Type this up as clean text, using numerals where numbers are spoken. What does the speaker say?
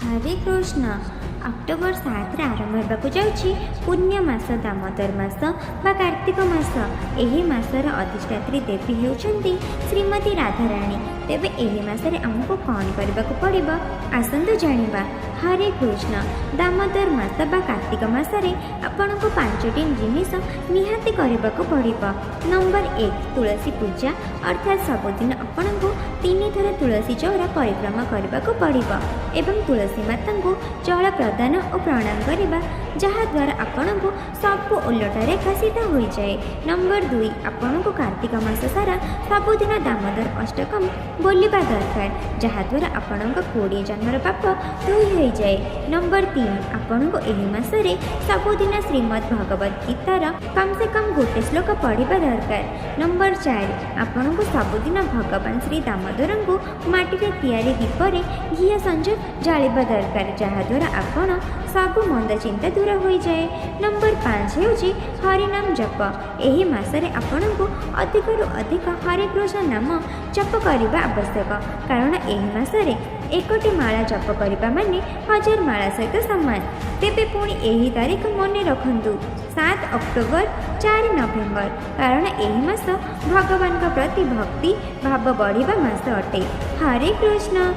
हरे Krishna. October 7 आरंभ होगा जाऊँगी पुण्य मास दामोदर मास बा कार्तिक मास। यही मासर अधिष्ठात्री देवी होउछंती श्रीमती राधाराणी। तेबे एही मासरे आमको कौन करने को पड़िबो आसंतु जानिबा। हरे कृष्ण। दामोदर मास बा कार्तिक मासरे आपण को 5टी जिनिस निहाती करने को पड़िबो। नंबर 1 तुलसी पूजा अर्थात सबुदिन आपण को 3 थर तुलसी चौरा परिक्रमा करने को पड़िबो एवं तुलसी माता को जल प्रदान और प्रणाम करने जहाद्वारा आपण को सब ओलटा रेखा सीधा हो जाए। नंबर 2 आपण को कार्तिक मास सारा सबुदिन दामोदर अष्टकम बोलिबा दरकार जहाद्वारा आपण को 20 जन्मर पाप धोई हो जाए। नंबर 3 आपण को एही मासरे सबुदिन श्रीमद् भगवत गीतार कम से कम गोटे श्लोक पढ़ा दरकार। नंबर 4 आपण को सबुदिन भगवान श्री दामोदर को माटी तैयारी दीपरे घी संजो जालिबा दरकार जहाद्वारा आपण सब मंद चिंता दूर हो जाए। नंबर 5 होची हरिनाम जप। एही मासरे आपण को अधिकरु अधिक हरे कृष्ण नाम जप करने आवश्यक कारण एही मासरे 1टी माला जप करने माने 1000 माला सहित सामान। तेबे पुणी एही तारीख मन रखंतु 7 अक्टोबर 4 नवेम्बर कारण एही मास भगवान प्रति भक्ति भाव बढ़िबा मास अटे। हरे कृष्ण।